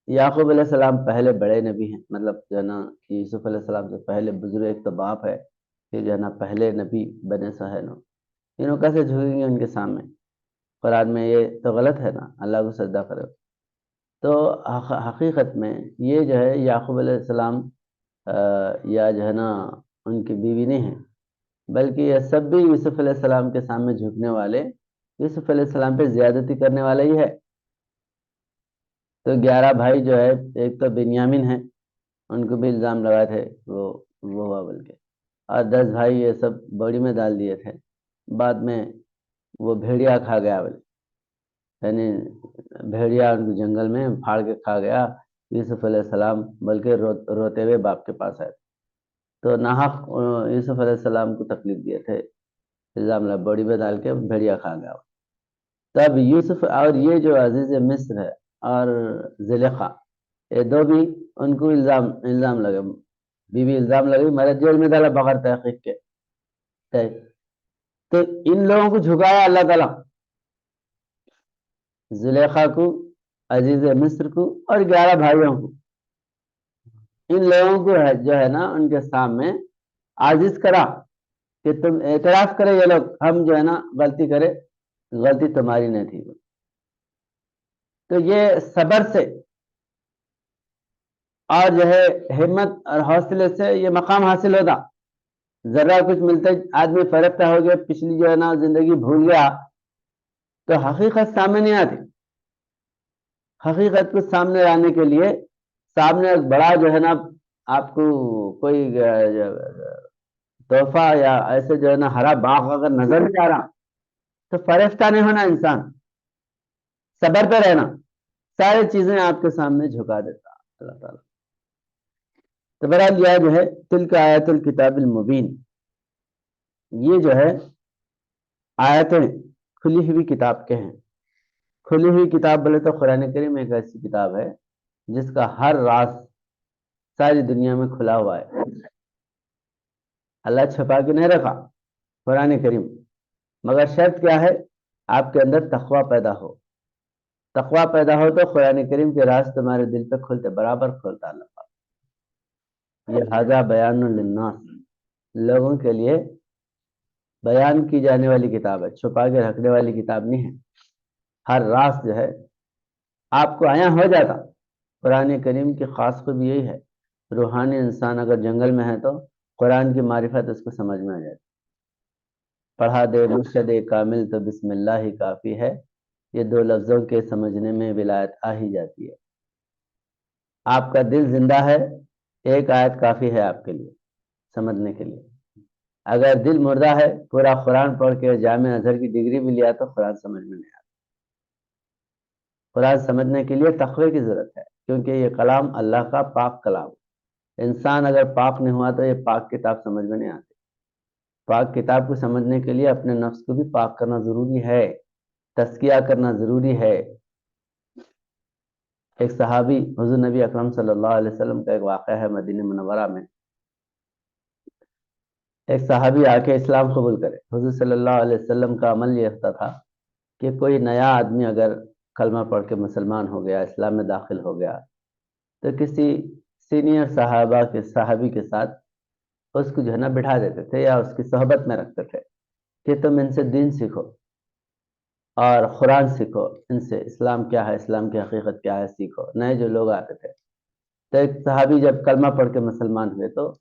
یعقوب علیہ السلام پہلے بڑے نبی ہیں، مطلب جو ہے نا یوسف علیہ السلام سے پہلے بزرگ، ایک تو باپ ہے، کہ جو ہے نا پہلے نبی بنے سو ہے نا، انہوں کیسے جھکیں گے ان کے سامنے؟ قرآن میں یہ تو غلط ہے نا، اللہ کو سجدہ کرو۔ تو حقیقت میں یہ جو ہے یعقوب علیہ السلام یا جو ہے نا ان کی بیوی نہیں ہے، بلکہ یہ سب بھی یوسف علیہ السلام کے سامنے جھکنے والے، یوسف علیہ السلام پہ زیادتی کرنے والا ہی ہے۔ تو 11 بھائی جو ہے، ایک تو بنیامین ہے، ان کو بھی الزام لگائے تھے وہ ہوا بول کے، اور 10 بھائی یہ سب بوری میں ڈال دیے تھے، بعد میں وہ بھیڑیا کھا گیا بولے، یعنی بھیڑیا ان کو جنگل میں پھاڑ کے کھا گیا، یوسف علیہ السلام بلکہ روتے ہوئے باپ کے پاس آئے، تو ناحق یوسف علیہ السلام کو تکلیف دیے تھے، الزام لگا بوری میں ڈال کے بھیڑیا کھا گیا۔ تب یوسف اور یہ جو عزیز مصر ہے اور زلیخا، یہ دو بھی ان کو الزام لگے، بیوی الزام لگی، میرے جیل میں ڈالا بغیر تحقیق کے، تو ان لوگوں کو جھکایا اللہ تعالیٰ، زلیخا کو، عزیز مصر کو، اور 11 بھائیوں کو، ان لوگوں کو جو ہے نا ان کے سامنے عاجز کرا کہ تم اعتراف کرے، یہ لوگ ہم جو ہے نا غلطی کرے، غلطی تمہاری نہیں تھی۔ تو یہ صبر سے اور جو ہے ہمت اور حوصلے سے یہ مقام حاصل ہوتا، ذرا کچھ ملتا آدمی فرقتا ہو گیا، پچھلی جو ہے نا زندگی بھول گیا، تو حقیقت سامنے نہیں آتی۔ حقیقت کو سامنے لانے کے لیے سامنے ایک بڑا جو ہے نا آپ کو کوئی تحفہ یا ایسے جو ہے نا ہرا باغ اگر نظر نہیں آ رہا، تو فرشتہ نہیں ہونا، انسان صبر پہ رہنا، ساری چیزیں آپ کے سامنے جھکا دیتا اللہ تعالیٰ۔ تو بہرحال یہ جو ہے تلک آیت الکتاب المبین، یہ جو ہے آیتیں کھلی ہوئی کتاب کے ہیں۔ کھلی ہوئی کتاب بولے تو قرآن کریم ایک ایسی کتاب ہے جس کا ہر راز ساری دنیا میں کھلا ہوا ہے، اللہ چھپا کے نہیں رکھا قرآن کریم، مگر شرط کیا ہے؟ آپ کے اندر تقوی پیدا ہو، تقوی پیدا ہو تو قرآن کریم کے راز تمہارے دل پہ کھلتے، برابر کھلتا اللہ۔ یہ ھذا بیان للناس، لوگوں کے لیے بیان کی جانے والی کتاب ہے، چھپا کے رکھنے والی کتاب نہیں ہے۔ ہر راز جو ہے آپ کو آیا ہو جاتا۔ قرآن کریم کی خاص خوبی یہی ہے، روحانی انسان اگر جنگل میں ہے تو قرآن کی معرفت اس کو سمجھ میں آ جاتی، پڑھا دے مرشد کامل تو بسم اللہ ہی کافی ہے، یہ 2 لفظوں کے سمجھنے میں ولایت آ ہی جاتی ہے۔ آپ کا دل زندہ ہے، ایک آیت کافی ہے آپ کے لیے سمجھنے کے لیے۔ اگر دل مردہ ہے، پورا قرآن پڑھ کے جامع ازہر کی ڈگری بھی لیا تو قرآن سمجھ میں نہیں آتا۔ قرآن سمجھنے کے لیے تقوی کی ضرورت ہے، کیونکہ یہ کلام اللہ کا پاک کلام، انسان اگر پاک نہیں ہوا تو یہ پاک کتاب سمجھ میں نہیں آتی۔ پاک کتاب کو سمجھنے کے لیے اپنے نفس کو بھی پاک کرنا ضروری ہے، تزکیہ کرنا ضروری ہے۔ ایک صحابی حضور نبی اکرم صلی اللہ علیہ وسلم کا ایک واقعہ ہے، مدینہ منورہ میں ایک صحابی آ کے اسلام قبول کرے۔ حضور صلی اللہ علیہ وسلم کا عمل یہ ہوتا تھا کہ کوئی نیا آدمی اگر کلمہ پڑھ کے مسلمان ہو گیا، اسلام میں داخل ہو گیا، تو کسی سینئر صحابی کے ساتھ اس کو جو ہے نا بٹھا دیتے تھے یا اس کی صحبت میں رکھتے تھے کہ تم ان سے دین سیکھو اور قرآن سیکھو، ان سے اسلام کیا ہے، اسلام کی حقیقت کیا ہے سیکھو۔ نئے جو لوگ آتے تھے تو ایک صحابی جب کلمہ پڑھ کے مسلمان ہوئے تو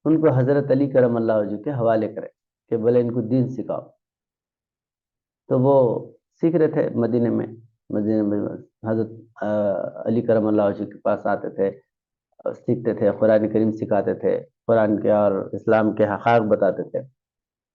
ان کو حضرت علی کرم اللہ وجہ کے حوالے کرے کہ بولے ان کو دین سکھاؤ۔ تو وہ سیکھ رہے تھے مدینہ میں حضرت علی کرم اللہ وجہ کے پاس آتے تھے، سیکھتے تھے، قرآن کریم سکھاتے تھے، قرآن کے اور اسلام کے حقائق بتاتے تھے۔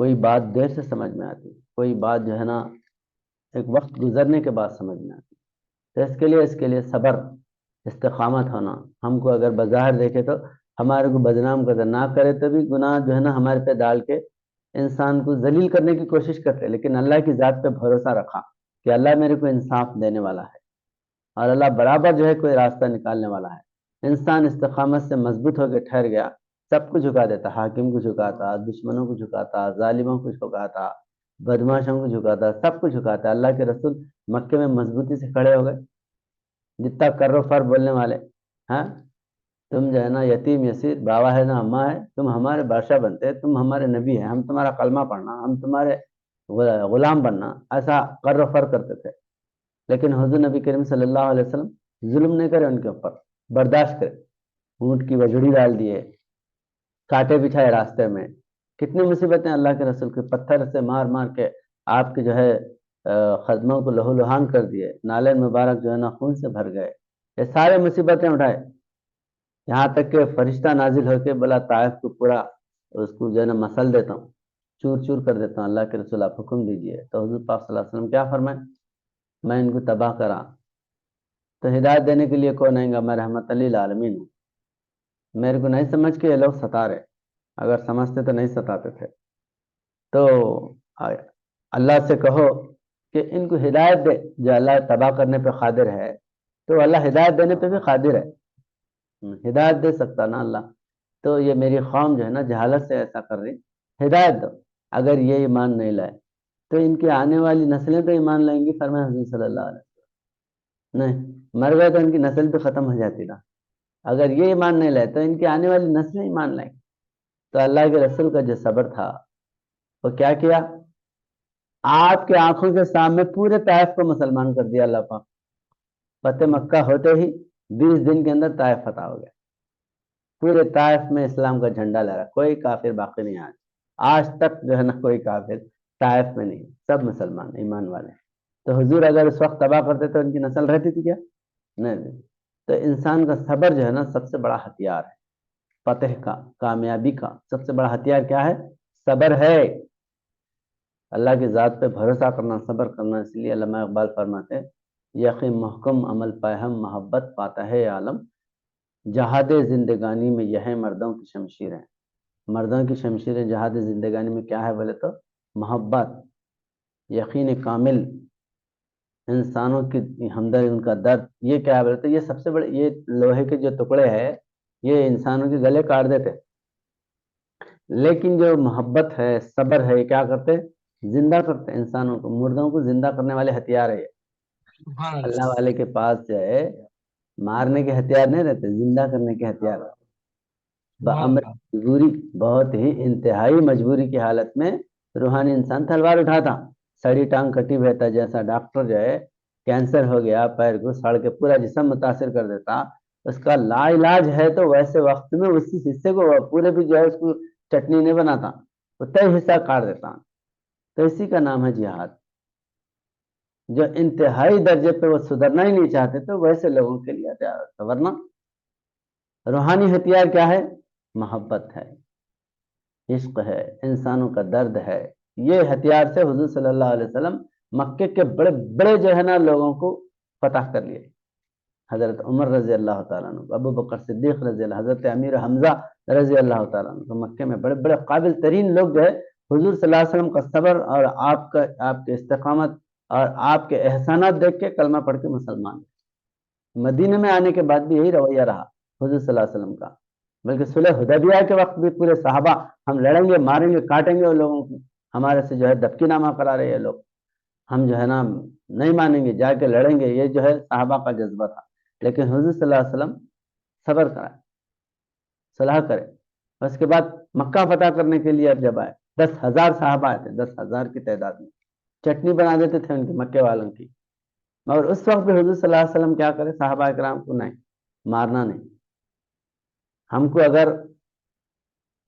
کوئی بات دیر سے سمجھ میں آتی، کوئی بات جو ہے نا ایک وقت گزرنے کے بعد سمجھ میں آتی. تو اس کے لیے صبر، استقامت ہونا. ہم کو اگر بظاہر دیکھے تو ہمارے کو بدنام کرتے، نہ کرے تو بھی گناہ جو ہے نا ہمارے پہ ڈال کے انسان کو ذلیل کرنے کی کوشش کرتے، لیکن اللہ کی ذات پہ بھروسہ رکھا کہ اللہ میرے کو انصاف دینے والا ہے اور اللہ برابر جو ہے کوئی راستہ نکالنے والا ہے. انسان استقامت سے مضبوط ہو کے ٹھہر گیا، سب کو جھکا دیتا، حاکم کو جھکاتا، دشمنوں کو جھکاتا، ظالموں کو جھکاتا، بدماشوں کو جھکاتا، سب کو جھکاتا. اللہ کے رسول مکے میں مضبوطی سے کھڑے ہو گئے. جتنا کر و فر بولنے والے، ہاں تم جو ہے نا یتیم یسیر، باوا ہے نا اماں ہے، تم ہمارے بادشاہ بنتے، تم ہمارے نبی ہیں، ہم تمہارا کلمہ پڑھنا، ہم تمہارے غلام بننا، ایسا کر و فر کرتے تھے. لیکن حضور نبی کریم صلی اللہ علیہ وسلم ظلم نہیں کرے ان کے اوپر، برداشت کرے. اونٹ کی وجڑی ڈال دیے، کانٹے بچھائے راستے میں، کتنی مصیبتیں اللہ کے رسول کے، پتھر سے مار مار کے آپ کے جو ہے خدموں کو لہو لہان کر دیے، نالے مبارک جو ہے نا خون سے بھر گئے. یہ سارے مصیبتیں اٹھائے، یہاں تک کہ فرشتہ نازل ہو کے بولا طائف کو پورا اس کو جو ہے نا مسل دیتا ہوں، چور چور کر دیتا ہوں. اللہ کے رسول آپ حکم دیجیے. تو حضور پاک صلی اللہ علیہ وسلم کیا فرمائے؟ میں ان کو تباہ کرا تو ہدایت دینے کے لیے کون آئیں گا؟ میں رحمت للعالمین ہوں. میرے کو نہیں سمجھ کے یہ لوگ ستا رہے، اگر سمجھتے تو نہیں ستاتے تھے. تو اللہ سے کہو کہ ان کو ہدایت دے. جو اللہ تباہ کرنے پہ قادر ہے تو اللہ ہدایت دینے پہ بھی قادر ہے، ہدایت دے سکتا نا اللہ. تو یہ میری قوم جو ہے نا جہالت سے ایسا کر رہی، ہدایت دو. اگر یہ ایمان نہیں لائے تو ان کی آنے والی نسلیں تو ایمان لائیں گی. فرمایا حضور صلی اللہ علیہ وسلم نہیں، مر گئے تو ان کی نسل تو ختم ہو جاتی نا. اگر یہ ایمان نہیں لائے تو ان کی آنے والی نسلیں ایمان لائیں. تو اللہ کے رسول کا جو صبر تھا وہ کیا کیا؟ آپ کے آنکھوں کے سامنے پورے طائف کو مسلمان کر دیا اللہ پاک. فتح مکہ ہوتے ہی 20 دن کے اندر طائف فتح ہو گیا. پورے طائف میں اسلام کا جھنڈا لہرا، کوئی کافر باقی نہیں. آج تک جو ہے نا کوئی کافر طائف میں نہیں، سب مسلمان ایمان والے. تو حضور اگر اس وقت تباہ کرتے تو ان کی نسل رہتی تھی کیا؟ نہیں. تو انسان کا صبر جو ہے نا سب سے بڑا ہتھیار ہے. فتح کا، کامیابی کا سب سے بڑا ہتھیار کیا ہے؟ صبر ہے. اللہ کی ذات پہ بھروسہ کرنا، صبر کرنا. اس لیے علامہ اقبال فرماتے یقین محکم عمل پہم محبت پاتا ہے عالم، جہاد زندگانی میں یہ مردوں کی شمشیریں. مردوں کی شمشیریں جہاد زندگانی میں کیا ہے بولے تو محبت، یقین کامل، انسانوں کی ہمدردی، ان کا درد. یہ کیا ہے بولے تو یہ سب سے بڑے، یہ لوہے کے جو ٹکڑے ہیں یہ انسانوں کے گلے کاٹ دیتے، لیکن جو محبت ہے، صبر ہے، یہ کیا کرتے؟ زندہ کرتے انسانوں کو. مردوں کو زندہ کرنے والے ہتھیار ہے. اللہ والے کے پاس جو ہے مارنے کے ہتھیار نہیں رہتے، زندہ کرنے کے ہتھیار. بامر مجبوری، بہت ہی انتہائی مجبوری کی حالت میں روحانی انسان تلوار اٹھاتا، سڑی ٹانگ کٹی بہتا. جیسا ڈاکٹر جو ہے کینسر ہو گیا، پیر کو سڑ کے پورا جسم متاثر کر دیتا، اس کا لا علاج ہے تو ویسے وقت میں اسی حصے کو پورے بھی جو ہے اس کو چٹنی نہیں بناتا، وہ طے حصہ کاٹ دیتا. تو اسی کا نام ہے جہاد. جو انتہائی درجے پہ وہ سدھرنا ہی نہیں چاہتے تو ویسے لوگوں کے لیے سورنا. روحانی ہتھیار کیا ہے؟ محبت ہے، عشق ہے، انسانوں کا درد ہے. یہ ہتھیار سے حضور صلی اللہ علیہ وسلم مکے کے بڑے بڑے جو ہے نا لوگوں کو فتح کر لیے. حضرت عمر رضی اللہ تعالیٰ عنہ، ابو بکر صدیق رضی اللہ، حضرت امیر حمزہ رضی اللہ تعالیٰ عنہ. تو مکے میں بڑے بڑے قابل ترین لوگ جو ہے حضور صلی اللہ علیہ وسلم کا صبر اور آپ کے استقامت اور آپ کے احسانات دیکھ کے کلمہ پڑھ کے مسلمان. مدینہ میں آنے کے بعد بھی یہی رویہ رہا حضور صلی اللہ علیہ وسلم کا. بلکہ صلح حدیبیہ کے وقت بھی پورے صحابہ ہم لڑیں گے، ماریں گے، کاٹیں گے، ان لوگوں کو ہمارے سے جو ہے دبکی نامہ کرا رہے ہیں لوگ، ہم جو ہے نا نہیں مانیں گے، جا کے لڑیں گے. یہ جو ہے صحابہ کا جذبہ تھا. لیکن حضور صلی اللہ علیہ وسلم صبر کرائے، صلح کرے. اس کے بعد مکہ فتح کرنے کے لیے اب جب آئے 10,000 صحابہ آئے تھے، 10,000 کی تعداد میں. چٹنی بنا دیتے تھے ان کی، مکے والوں کی. مگر اس وقت بھی حضور صلی اللہ علیہ وسلم کیا کرے؟ صحابہ کرام کو نہیں مارنا نہیں. ہم کو اگر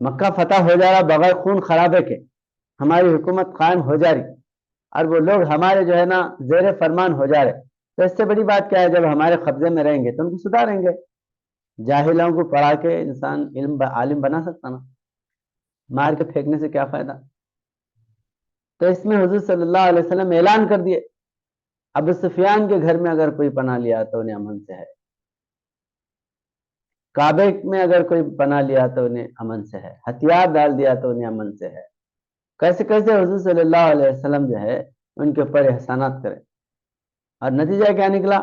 مکہ فتح ہو جا رہا بغیر خون خرابے کے، ہماری حکومت قائم ہو جا رہی اور وہ لوگ ہمارے جو ہے نا زیر فرمان ہو جا رہے، تو اس سے بڑی بات کیا ہے؟ جب ہمارے قبضے میں رہیں گے تو ان کو سدھاریں گے. جاہلوں کو پڑھا کے انسان عالم بنا سکتا نا، مار کے پھینکنے سے کیا فائدہ؟ تو اس میں حضور صلی اللہ علیہ وسلم اعلان کر دیے ابو سفیان کے گھر میں اگر کوئی پناہ لیا تو انہیں امن سے ہے، کعبے میں اگر کوئی پناہ لیا تو انہیں امن سے ہے، ہتھیار ڈال دیا تو انہیں امن سے ہے۔ کیسے کیسے حضور صلی اللہ علیہ وسلم جو ہے ان کے اوپر احسانات کرے، اور نتیجہ کیا نکلا؟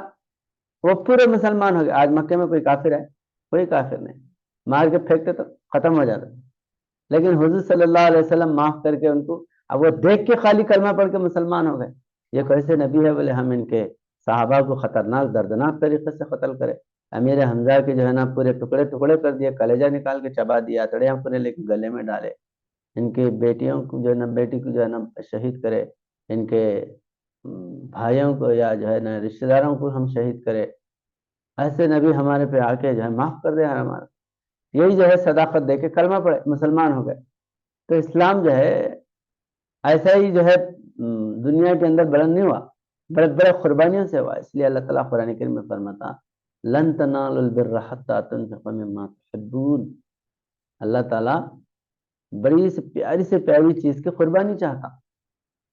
وہ پورے مسلمان ہو گئے۔ آج مکے میں کوئی کافر ہے؟ کوئی کافر نہیں، مار کے پھینکتے تو ختم ہو جاتا، لیکن حضور صلی اللہ علیہ وسلم معاف کر کے ان کو، اب وہ دیکھ کے خالی کلمہ پڑھ کے مسلمان ہو گئے۔ یہ کیسے نبی ہے؟ بولے ہم ان کے صحابہ کو خطرناک دردناک طریقے سے قتل کرے، امیر حمزہ کے جو ہے نا پورے ٹکڑے ٹکڑے کر دیے، کلیجہ نکال کے چبا دیا، اتڑیاں پورے لے کے گلے میں ڈالے، ان کی بیٹیوں کو جو ہے نا، بیٹی کو جو ہے نا شہید کرے، ان کے بھائیوں کو یا جو ہے نا رشتہ داروں کو ہم شہید کرے۔ ایسے نبی ہمارے پہ آ کے جو ہے معاف کر دے ہمارا، یہی جو ہے صداقت دے کے کلمہ پڑھے مسلمان ہو گئے۔ تو اسلام جو ہے ایسا ہی جو ہے دنیا کے اندر بلند نہیں ہوا، بڑے بڑے قربانیوں سے ہوا۔ اس لیے اللہ تعالیٰ قرآن کریم میں فرماتا لن تنالوا البر حتى تنفقوا مما تحبون، اللہ تعالیٰ بڑی سے پیاری چیز کی قربانی چاہتا۔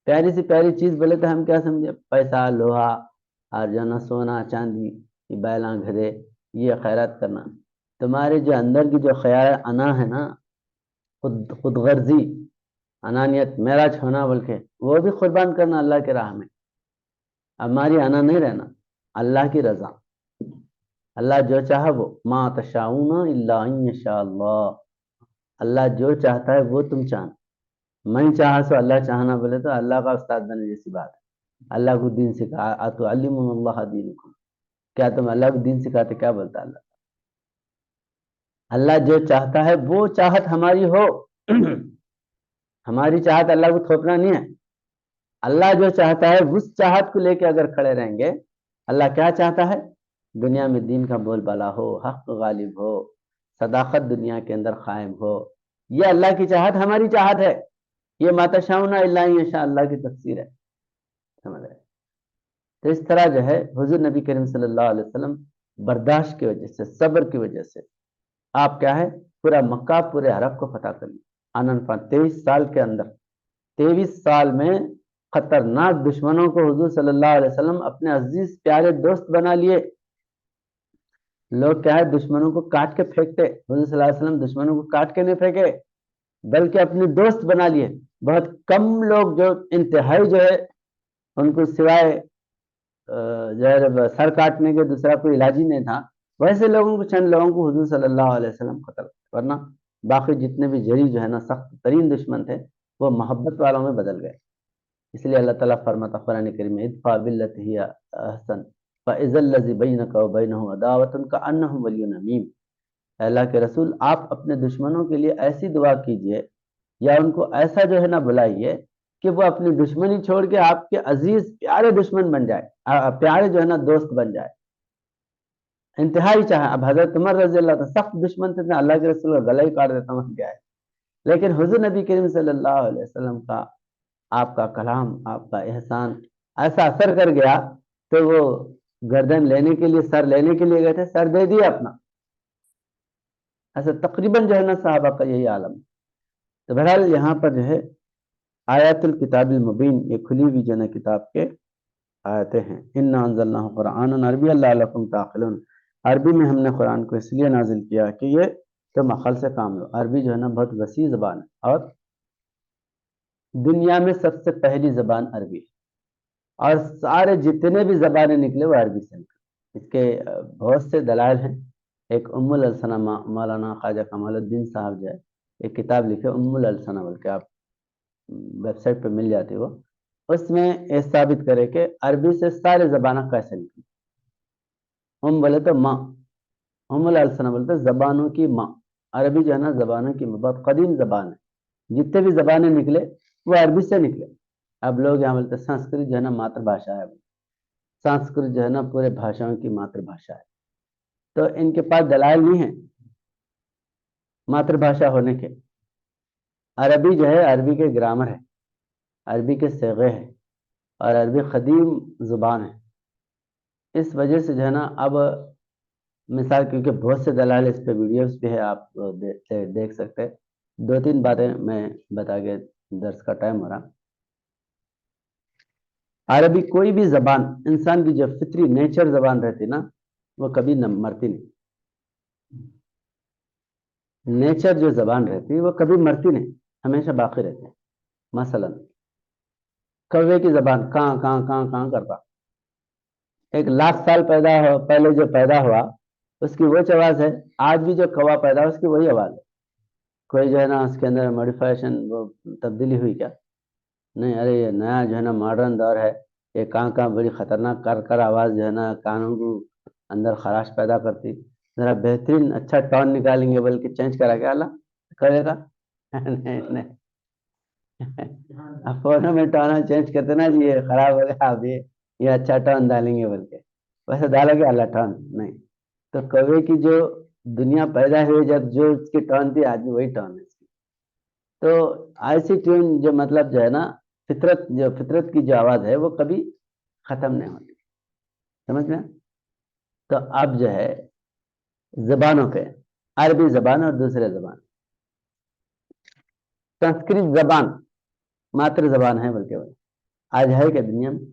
پیاری سے پیاری چیز بولے تو ہم کیا سمجھے؟ پیسہ، لوہا اور جو نا سونا چاندی، بیلاں گھرے، یہ خیرات کرنا۔ تمہارے جو اندر کی جو خیال انا ہے نا، خود غرضی، انانیت، میرا چھونا بلکہ، وہ بھی قربان کرنا اللہ کے راہ میں۔ ہماری انا نہیں رہنا، اللہ کی رضا، اللہ جو چاہا وہ، ما تشاؤون الا ان یشاء اللہ، اللہ جو چاہتا ہے وہ تم چاہنا، میں چاہا سو اللہ چاہنا بولے تو اللہ کا استاد بنے جیسی بات ہے۔ اللہ کو دین سکھا، اتعلمون اللہ دینکم، کیا تم اللہ کو دین سکھاتے؟ کیا بولتا اللہ؟ اللہ جو چاہتا ہے وہ چاہت ہماری ہو، ہماری چاہت اللہ کو تھوپنا نہیں ہے۔ اللہ جو چاہتا ہے اس چاہت کو لے کے اگر کھڑے رہیں گے، اللہ کیا چاہتا ہے؟ دنیا میں دین کا بول بالا ہو، حق غالب ہو، صداقت دنیا کے اندر قائم ہو، یہ اللہ کی چاہت ہماری چاہت ہے۔ یہ ما تشاؤون الا ان یشاء اللہ کی تفسیر ہے، سمجھ رہے؟ تو اس طرح جو ہے حضور نبی کریم صلی اللہ علیہ وسلم برداشت کی وجہ سے، صبر کی وجہ سے آپ کیا ہے، پورا مکہ، پورے عرب کو فتح کر لیا آنن فان 23 سال کے اندر۔ 23 سال میں خطرناک دشمنوں کو حضور صلی اللہ علیہ وسلم اپنے عزیز پیارے دوست بنا لیے۔ لوگ کیا ہے دشمنوں کو کاٹ کے پھینکتے، حضور صلی اللہ علیہ وسلم دشمنوں کو کاٹ کے نہیں پھینکے بلکہ اپنے دوست بنا لیے۔ بہت کم لوگ جو انتہائی جو ہے ان کو سوائے جو ہے سر کاٹنے کے دوسرا کوئی علاج ہی نہیں تھا، ویسے لوگوں کو، چند لوگوں کو حضور صلی اللہ علیہ وسلم قتل، ورنہ باقی جتنے بھی جری جو ہے نا سخت ترین دشمن تھے وہ محبت والوں میں بدل گئے۔ اس لیے اللہ تعالیٰ فرماتا قرآن کریم میں ادفع باللتی ہی احسن فاذا الذی بینک وبینہ عداوۃ کأنہ ولی حمیم، اللہ کے رسول آپ اپنے دشمنوں کے لیے ایسی دعا کیجئے یا ان کو ایسا جو ہے نا بلائیے کہ وہ اپنی دشمنی چھوڑ کے آپ کے عزیز پیارے دشمن بن جائے، پیارے جو ہے نا دوست بن جائے۔ انتہائی چاہے، اب حضرت عمر رضی اللہ عنہ سخت دشمن تھے، اللہ کے رسول کا گلا ہی کاٹ دیتا ہوں کیا ہے، لیکن حضور نبی کریم صلی اللہ علیہ وسلم کا، آپ کا کلام، آپ کا احسان ایسا اثر کر گیا تو وہ گردن لینے کے لیے، سر لینے کے لیے گئے تھے، سر دے دیا اپنا۔ ایسا تقریباً جو ہے نا صحابہ کا یہی عالم۔ تو بہرحال یہاں پر جو ہے آیات الکتاب المبین، یہ کھلی ہوئی جو ہے نا کتاب کے آیتیں ہیں۔ انا انزلناہ قرآنا عربیا لعلکم تعقلون، عربی میں ہم نے قرآن کو اس لیے نازل کیا کہ یہ تم عقل سے کام لو۔ عربی جو ہے نا بہت وسیع زبان ہے، اور دنیا میں سب سے پہلی زبان عربی ہے، اور سارے جتنے بھی زبانیں نکلے وہ عربی سے نکلے۔ اس کے بہت سے دلائل ہیں۔ ایک ام الالسنہ، مولانا خواجہ کمال الدین صاحب جو ہے ایک کتاب لکھے ام الالسنہ، بلکہ آپ ویب سائٹ پہ مل جاتی وہ، اس میں یہ ثابت کرے کہ عربی سے سارے زبانیں کیسے نکلی۔ ام بولے تو ماں، ام الالسنہ بولتے زبانوں کی ماں۔ عربی جو ہے نا زبانوں کی بہت قدیم زبان ہے، جتنے بھی زبانیں نکلے وہ عربی سے نکلے۔ اب لوگ یہاں بولتے سنسکرت جو ہے نا ماتر بھاشا ہے، سنسکرت جو ہے نا پورے بھاشاؤں کی ماتر بھاشا ہے، تو ان کے پاس دلائل نہیں ہیں ماتر بھاشا ہونے کے۔ عربی جو ہے، عربی کے گرامر ہے، عربی کے صیغے ہیں، اور عربی قدیم زبان ہے۔ اس وجہ سے جو ہے نا اب مثال، کیونکہ بہت سے دلائل اس پہ ویڈیوز بھی ہے، آپ دیکھ سکتے۔ 2-3 باتیں میں بتا کے درس کا ٹائم ہو رہا۔ عربی کوئی بھی زبان انسان کی جو فطری نیچر زبان رہتی نا وہ کبھی مرتی نہیں. نیچر جو زبان رہتی وہ کبھی مرتی نہیں, ہمیشہ باقی رہتی ہے. مثلا کوے کی زبان کہاں کہاں کہاں کہاں کرتا, 1,00,000 سال پہلے جو پیدا ہوا اس کی وہ آواز ہے, آج بھی جو کوا پیدا ہوا اس کی وہی آواز ہے. کوئی جو ہے نا اس کے اندر موڈیفائیشن وہ تبدیلی ہوئی کیا؟ نہیں. ارے یہ نیا جو ہے نا ماڈرن دور ہے, یہ کہاں کہاں بڑی خطرناک کر آواز جو ہے نا کانوں کو اندر خراش پیدا کرتی. ذرا بہترین اچھا ٹون نکالیں گے بلکہ چینج کرا کے اللہ کرے گا. نہیں نہیں, اب فونوں میں ٹون چینج کرتے نا جی یہ خراب ہو گیا, اب یہ اچھا ٹون ڈالیں گے بلکہ ویسے ڈالو گے اللہ ٹون نہیں. تو کوے کی جو دنیا پیدا ہوئی جب جو اس کی ٹون تھی آج بھی وہی ٹون ہے اس کی. تو ایسی ٹون جو مطلب جو ہے نا فطرت کی جو آواز ہے وہ کبھی ختم نہیں ہوتی, سمجھ میں. تو اب جو ہے زبانوں پہ, عربی زبان اور دوسرے زبان. سنسکرت زبان ماتر زبان ہے بلکہ وہ آج ہے کہ دنیا میں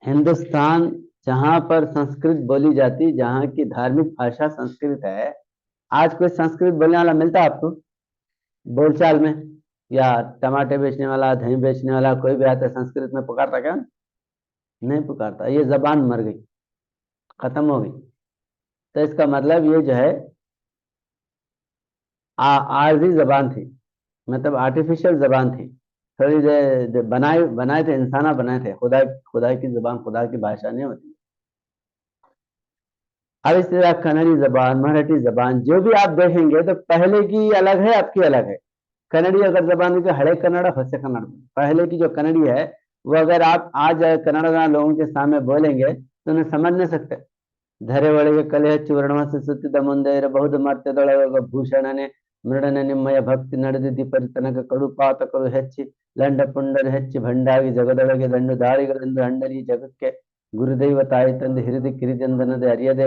ہندوستان جہاں پر سنسکرت بولی جاتی, جہاں کی دھارمک بھاشا سنسکرت ہے, آج کوئی سنسکرت بولنے والا ملتا ہے آپ کو بول چال میں؟ یا ٹماٹر بیچنے والا, دہی بیچنے والا کوئی بھی آتا ہے سنسکرت میں پکارتا کیا؟ نہیں پکارتا. یہ زبان مر گئی, ختم ہو گئی. تو اس کا مطلب یہ جو ہے عارضی زبان تھی, مطلب آرٹیفیشل زبان تھی, تھوڑی بنائے تھے انسانہ بنائے تھے. خدا کی زبان, خدا کی بھاشا نہیں ہوتی. اب اس طرح کنڑی زبان, مراٹھی زبان جو بھی آپ دیکھیں گے تو پہلے کی الگ ہے, اب کی الگ ہے. کنڑی اگر زبان کی ہڑے کنڑ ہسے کنڑ, پہلے کی جو کنڑی ہے وہ اگر آپ آج کنڑ لوگوں کے سامنے بولیں گے تو انہیں سمجھ نہیں سکتے. ಧರೆ ಒಳಗೆ ಕಲೆ ಹಚ್ಚಿ ವರ್ಣವಾಸ ಸುತ್ತಿದ ಮುಂದೆ ಇರಬಹುದು ಮರ್ತ್ಯದೊಳಗ ಭೂಷಣನೆ ಮೃಡನೆ ನಿಮ್ಮಯ ಭಕ್ತಿ ನಡೆದಿದ್ದಿ ಪರಿತನಕ ಕಡುಪಾತಕರು ಹೆಚ್ಚಿ ಲಂಡ ಪುಂಡರು ಹೆಚ್ಚಿ ಭಂಡಾಗಿ ಜಗದೊಳಗೆ ದಂಡು ದಾಳಿಗಳೆಂದು ಹಂಡರಿ ಜಗಕ್ಕೆ ಗುರುದೈವ ತಾಯಿ ತಂದು ಹಿರಿದು ಕಿರಿದೆಂದನದೆ ಅರಿಯದೆ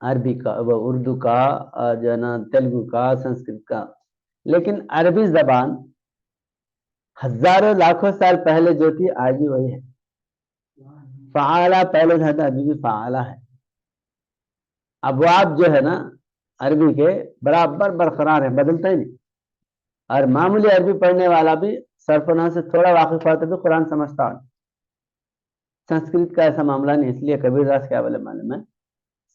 عربی کا, اردو کا, جو ہے نا تیلگو کا, سنسکرت کا. لیکن عربی زبان ہزاروں لاکھوں سال پہلے جو تھی آج بھی وہی ہے. فعالہ پہلے تھا, ابھی بھی فعالہ ہے. ابواب جو ہے نا عربی کے برابر برقرار ہے, بدلتا ہی نہیں. اور معمولی عربی پڑھنے والا بھی سرفنا سے تھوڑا واقف ہوتا تو قرآن سمجھتا ہے. سنسکرت کا ایسا معاملہ نہیں. اس لیے کبیر داس کیا بولے معلوم ہے,